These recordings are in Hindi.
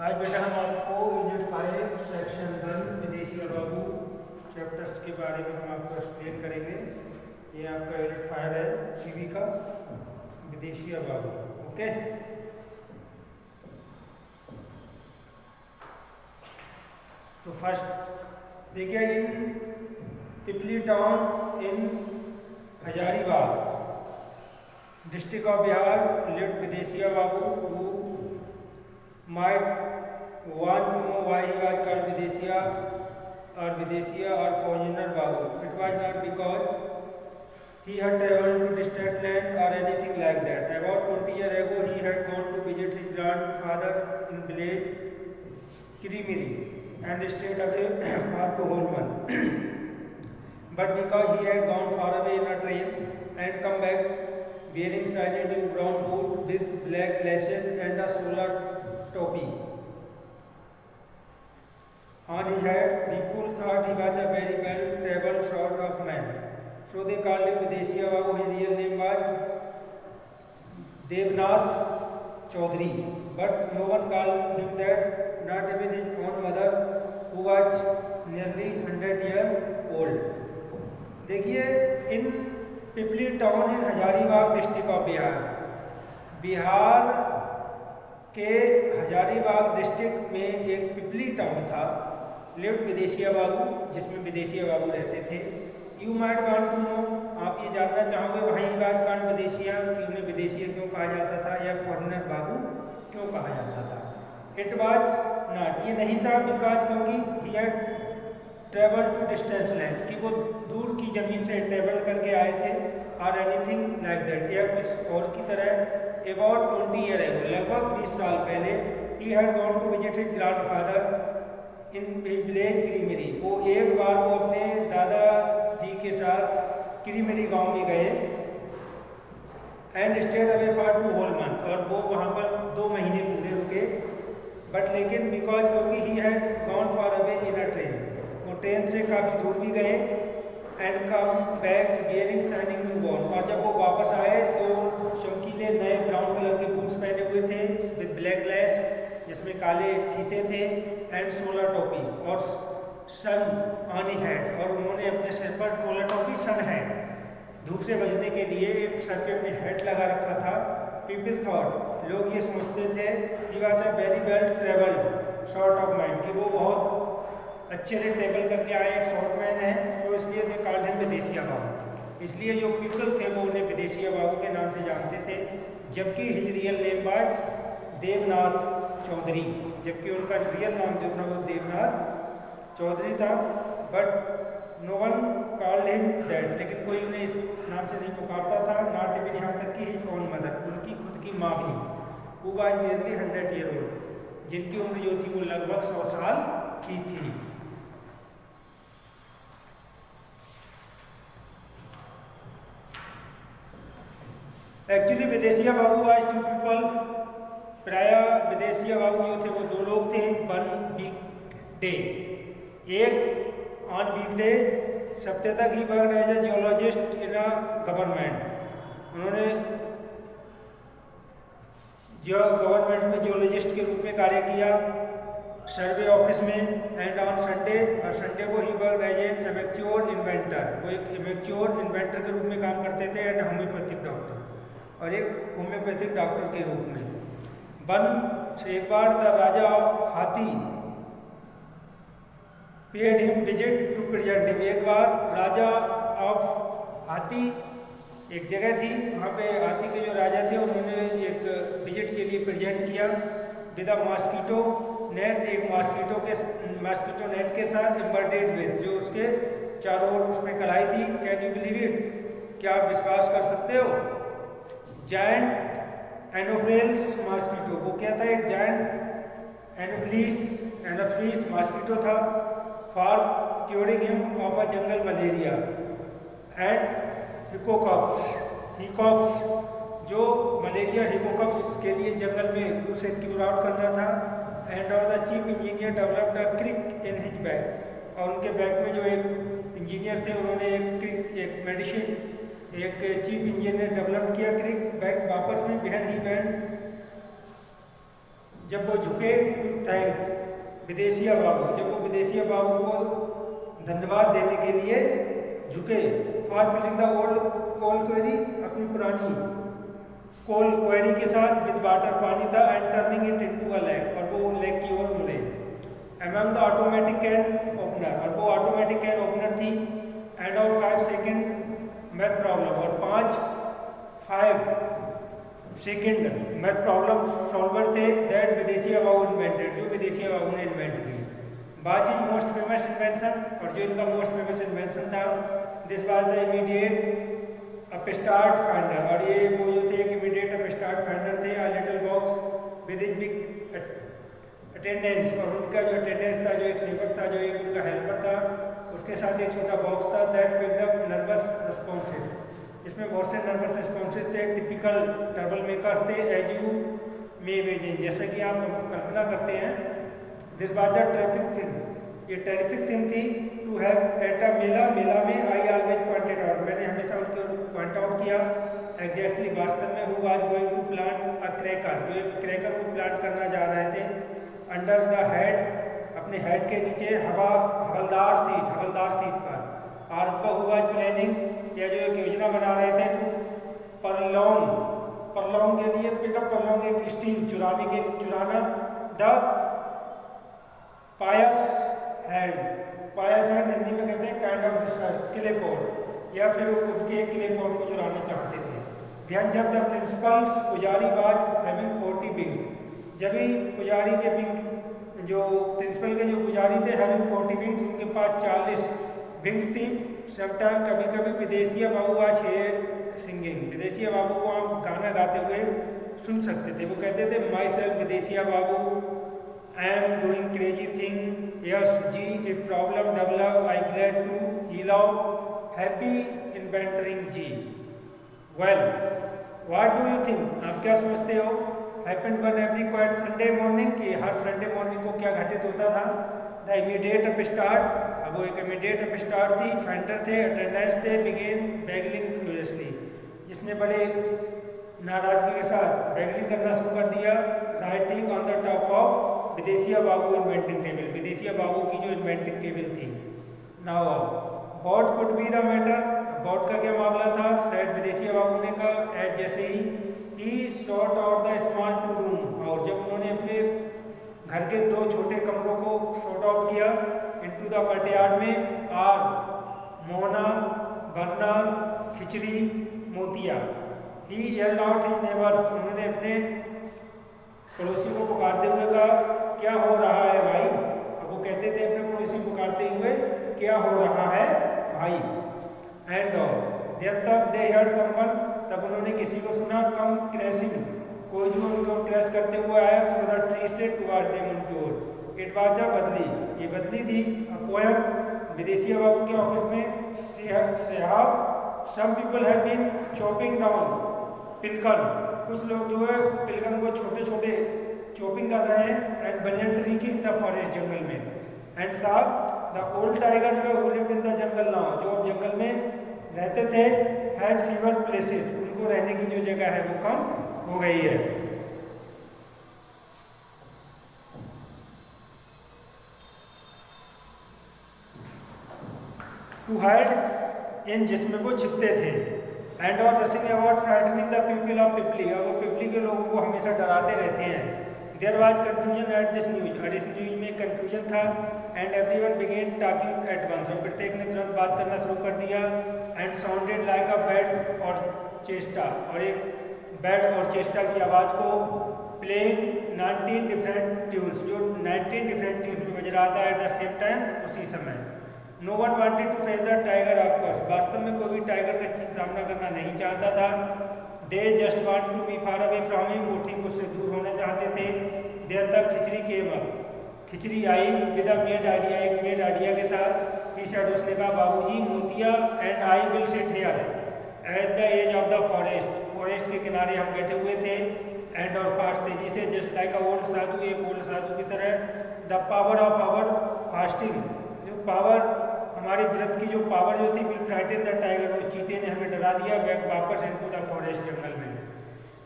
आज बेटा हम आपको यूनिट 5 सेक्शन 1 विदेशी बाबू चैप्टर्स के बारे में हम आपको एक्सप्लेन करेंगे। ये आपका यूनिट 5 है सीवी का विदेशी बाबू। ओके, तो फर्स्ट देखिए, in Pipli town in Hazaribagh district of Bihar lived Videshiya Babu who might want to know why he was called Videsiya or Conjurer Babu. It was not because he had traveled to distant land or anything like that. About 20 years ago, he had gone to visit his grandfather in village Kirimiri and stayed away for 2 whole months. But because he had gone far away in a train and come back wearing shiny new brown boot with black lashes and a solar topi on his head, people thought he was a very well-travelled sort of man. So they called him Videsiya Babu. His real name was Devnath Chaudhary, but no one called him that, not even his own mother, who was nearly 100 years old. देखिए, in Pipli town in Hazaribagh district of Bihar के हजारीबाग डिस्ट्रिक्ट में एक पिपली टाउन था, लिव्ड विदेशिया बाबू, जिसमें विदेशिया बाबू रहते थे। You might want to know, आप ये जानना चाहोगे वहीं राजकांड विदेशिया कि उन्हें विदेशिया क्यों कहा जाता था या फॉरेनर बाबू क्यों कहा जाता था। इट वाज नॉट, ये नहीं था बिकॉज क्योंकि he had travel to distance land, कि वो दूर की जमीन से ट्रेवल करके आए थे, और एनीथिंग लाइक दैट, या कुछ और की तरह। अबाउट 20 ईयर एगो, लगभग 20 साल पहले, he had gone to visit his grandfather in village Kirimiri. वो एक बार वो अपने दादाजी के साथ किरीमिरी गांव में गए and stayed away for 2 whole months, और वो वहाँ पर 2 महीने पूरे रुके। बट लेकिन बिकॉज क्योंकि he had gone for away in a train, वो ट्रेन से काफ़ी दूर भी गए, and come back wearing shining new born, और जब वो वापस आए तो चमकीले नए ब्राउन कलर के बूट्स पहने हुए थे विद ब्लैक लेस, जिसमें काले फीते थे, एंड सोलर टोपी और सन ऑन हिज हेड, और उन्होंने अपने सिर पर सोलर टोपी सन है धूप से बचने के लिए एक सर पे अपने हेड लगा रखा था। पीपल थॉट, लोग ये सोचते थे, he was a very well travelled sort of man, कि वो बहुत अच्छे से ट्रेवल करके आए एक शॉर्ट मैन है। सो इसलिए दे कॉल्ड हिम विदेशिया बाबू, इसलिए जो पीपल थे वो उन्हें विदेशिया बाबू के नाम से जानते थे। जबकि his real name was Devnath Chaudhary, जबकि उनका रियल नाम जो था वो देवनाथ चौधरी था। But no one called him that, लेकिन कोई उन्हें इस नाम से नहीं पुकारता था, नॉट इवन, यहाँ तक कि हिज ओन मदर, उनकी खुद की माँ भी, वो वाज नियरली 100 ईयर ओल्ड, जिनकी उम्र जो थी वो लगभग 100 साल की थी। Actually Bidesiya Babu was 2 people, प्राय विदेशिया बाबू जो थे वो 2 लोग थे। वन वीक डे, एक ऑन वीक डे सप्ताह तक ही worked as a geologist in a government, उन्होंने जो गवर्नमेंट में जियोलॉजिस्ट के रूप में कार्य किया सर्वे ऑफिस में। एंड ऑन संडे, और संडे को ही worked as an amateur inventor, वो एक एमेच्योर इन्वेंटर के रूप में काम करते थे, एंड होम्योपैथिक डॉक्टर, और एक होम्योपैथिक डॉक्टर के रूप में। एक बार the raja of Hathi paid him visit to present him, एक बार राजा ऑफ हाथी एक जगह थी, वहाँ पे हाथी के जो राजा थे उन्होंने एक विजिट के लिए प्रेजेंट किया विद अ मॉस्किटो नेट, एक मॉस्किटो नेट के साथ, एम्बर्डेड विद, जो उसके चारों ओर उसमें कलाई थी। कैन यू बिलीव इट, क्या आप विश्वास कर सकते हो? जायंट एनोफिलिस मॉस्किटो, वो क्या था, एक जायंट एनोफिलिस मॉस्किटो था, for curing him of a jungle malaria and hiccoughs, जो मलेरिया हिकोकफ्स के लिए जंगल में उसे क्यूर आउट करना था। एंड और the chief engineer developed a crick in his bag, और उनके बैग में जो एक इंजीनियर थे उन्होंने एक मेडिसिन, एक चीफ इंजीनियर डेवलप किया क्रिक बैग वापस में बिहाइंड ही वेंट जब वो झुके टू थैंक विदेशिया बाबू, जब वो विदेशिया बाबू को धन्यवाद देने के लिए झुके। For filling the old coal quarry, अपनी पुरानी कोल क्वेरी के साथ विद वाटर, पानी था, and turning it into a lake, और वो लेक की ओर मुड़े। Among the automatic can opener, और वो ऑटोमेटिक कैन ओपनर थी। End of 5 second math problem, और 5 सेकेंड मैथ प्रॉब्लम सॉल्वर थे दैट विदेशिया बाबू इन्वेंटेड, जो विदेशिया बाबू ने इन्वेंट की। बाज इज मोस्ट फेमस इन्वेंशन, और जो इनका मोस्ट फेमस इन्वेंशन था, this was the immediate upstart finder, और ये वो जो थे इमीडिएट अपस्टार्ट फाइंडर थे। A little box with his big attendance, और उनका जो अटेंडेंस था, जो एक सेवक था, जो एक उनका हेल्पर था, उसके साथ एक छोटा बॉक्स था। That picked up nervous responses, इसमें बहुत से नर्वस रिस्पॉन्सेस थे, टिपिकल ट्रबल मेकर्स थे, एज यू मे इमेजिन, जैसे कि आप कल्पना करते हैं। This was the terrific thing, ये टेरिफिक थिंग थी टू हैव एट अ मेला, मेला में आई ऑलवेज पॉइंटेड आउट, मैंने हमेशा उनके पॉइंट आउट किया। एग्जैक्टली वास्तव में who was going to plant a cracker, जो एक क्रैकर को प्लांट करना जा रहे थे। अंडर द हेड, अपने हेड के नीचे, हवलदार सीट पर। और हु वाज प्लानिंग, या जो एक योजना बना रहे थे, परलोंग के लिए, पिकअप परलोंग एक स्टील चुराना, द पायस हैंड हिंदी में कहते हैं kind of distrust, clay pot, या फिर उनके क्ले पॉट को चुराना चाहते थे। ध्यान, जब द प्रिंसिपल्स पुजारी वाज हैविंग 40 विंग्स, जब ही पुजारी के विंग, जो प्रिंसिपल के जो पुजारी थे, हैविंग 40 विंग्स, उनके पास 40 विंग्स थी। समटाइम, कभी विदेशिया बाबू आज हेयर सिंगिंग, विदेशिया बाबू को आप गाना गाते हुए सुन सकते थे। वो कहते थे, my self Bidesiya Babu, I am doing crazy thing. Yes, G, if problem develop, I glad to heal out. Happy inventoring G. Well, what do you think? आप क्या सोचते हो? Happened one every quiet Sunday morning, कि हर संडे मॉर्निंग को क्या घटित होता था? The immediate upstart, अब वो एक immediate upstart थी, फाइंडर थे, अटेंडेंस थे, began begging furiously, जिसने बड़े नाराजगी के साथ बैगलिंग करना शुरू कर दिया। Writing on the top of Bidesiya Babu inventing table, विदेशिया बाबू की जो इन्वेंटिंग टेबल थी। Now what could be the matter, what का क्या मामला था? शायद विदेशिया बाबू ने कहा, एज जैसे ही sort out the small two room, और जब उन्होंने अपने घर के 2 छोटे कमरों को सॉर्ट आउट किया इनटू द बर्डयार्ड में, और मोहना, बरना, खिचड़ी, मोतिया, ही येल्ड आउट हिज नेबर्स, उन्होंने अपने पड़ोसी को पुकारते हुए कहा, क्या हो रहा है भाई? अब वो कहते थे अपने पड़ोसी को पुकारते हुए, क्या हो रहा है भाई? एंड देयर तक दे हर्ड समवन, तब उन्होंने किसी को सुना, कम क्रैशिंग, कोई जो उनको क्रैश करते हुए आया थ्रू द ट्री से टुवर्ड देम, उनकी ओर। इट वाज अ बदली, ये बदली थी। पोएम, विदेशिया बाबू के ऑफिस में, some people have been chopping down पिलकन, कुछ लोग जो है पिलकन को छोटे छोटे चॉपिंग कर रहे हैं, एंड बनियन ट्री की द फॉरेस्ट, जंगल में। एंड साहब द ओल्ड टाइगर जो है वो lived in the jungle now, जो जंगल में रहते थे, हैज फीवर प्लेसेस, उनको रहने की जो जगह है वो कम हो गई है। टू हाइड इन, जिसमें वो छिपते थे। एंड और rushing about frightening the people of Pipli, और वो पिपली के लोगों को हमेशा डराते रहते हैं। There was confusion at this news, और इस न्यूज में कंफ्यूजन था। And everyone began talking at once, और प्रत्येक ने तुरंत बात करना शुरू कर दिया। And sounded like a bad orchestra, और एक बैड और चेस्टा की आवाज़ को प्लेइंग 19 डिफरेंट ट्यून्स, जो 19 डिफरेंट ट्यून्स में बज रहा था एट द सेम टाइम, उसी समय। No one wanted to face the tiger, of course, वास्तव में कोई भी टाइगर का सामना करना नहीं चाहता था। They just want to be far away from him, वो ठीक उससे दूर होना चाहते थे। देर तक खिचड़ी केम, खिचड़ी आई विद अ मेड आइडिया, एक मेड आइडिया के साथ। ही सेड, उसने कहा, बाबूजी, Motiya and I will sit here at the edge of the forest, forest के किनारे हम बैठे हुए थे। एंड और फास्ट, तेजी से, just like a old sadhu, एक ओल्ड साधु की तरह। The power of our fasting, जो पावर, हमारे व्रत की जो पावर जो थी, विल फ्राइटन द टाइगर, वो चीते ने हमें डरा दिया बैक वापस इनटू द फॉरेस्ट, जंगल में।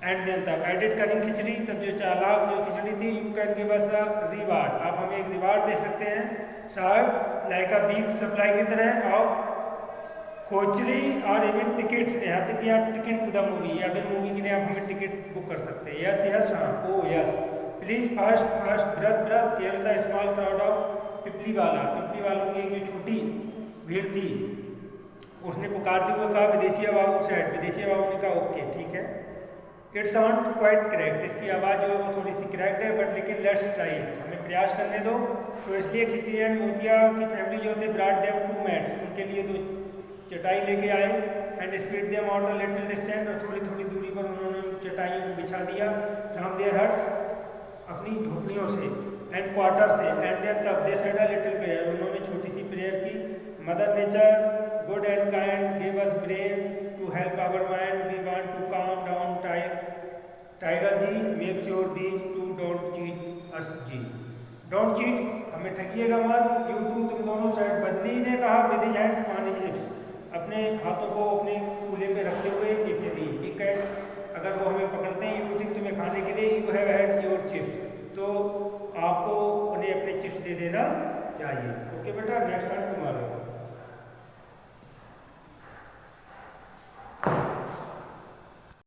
एंड देन तब एडिट करेंगे खिचड़ी, तब जो चालाक जो खिचड़ी थी, you can give us a reward, आप हमें एक रिवार्ड दे सकते हैं शायद लाइक अ बिग सप्लाई की तरह ऑफ कोचरी और इवन टिकट्स, यहाँ तक कि आप टिकट टू द मूवी या फिर मूवी के लिए आप हमें टिकट बुक कर सकते हैं। यस यस हाँ ओ यस प्लीज फर्स्ट ब्रथ ब्रथ here the small crowd of Pipli वालों की एक जो छोटी भीड़ थी, उसने पुकारते हुए कहा विदेशिया बाबू साइड, विदेशिया बाबू ने कहा ओके ठीक है। इट साउंड क्वाइट करेक्ट, इसकी आवाज़ जो है वो थोड़ी सी करेक्ट है, बट लेकिन लेट्स ट्राई इट, हमें प्रयास करने दो। तो इसलिए खिचड़ी एंड मोतिया की फैमिली जो थे ब्रॉट देम 2 मैट्स, उनके लिए 2 चटाई लेके आए and speed them out a little distance, और थोड़ी थोड़ी दूरी पर उन्होंने चटाइयों को बिछा दिया फ्रॉम देयर हट्स, अपनी झोपड़ियों से एंड क्वार्टर से, एंड देन तब they said a little prayer, उन्होंने छोटी सी प्रेयर की। Mother nature good and kind give us brain to help our mind, we want to calm down tiger ji, make sure these two don't cheat us ji, don't cheat, हमें ठगिएगा मत। यू टू तुम दोनों साइड, बदली ने कहा with his hand on his lips, अपने हाथों को अपने कूल्हे पे रखते हुए इफ दी ही कैच, अगर वो हमें पकड़ते हैं यू टिक तुम्हें खाने के लिए, you have had your chips, तो आपको उन्हें अपने चिप्स दे देना चाहिए। ओके बेटा, नेक्स्ट वन टुमारो।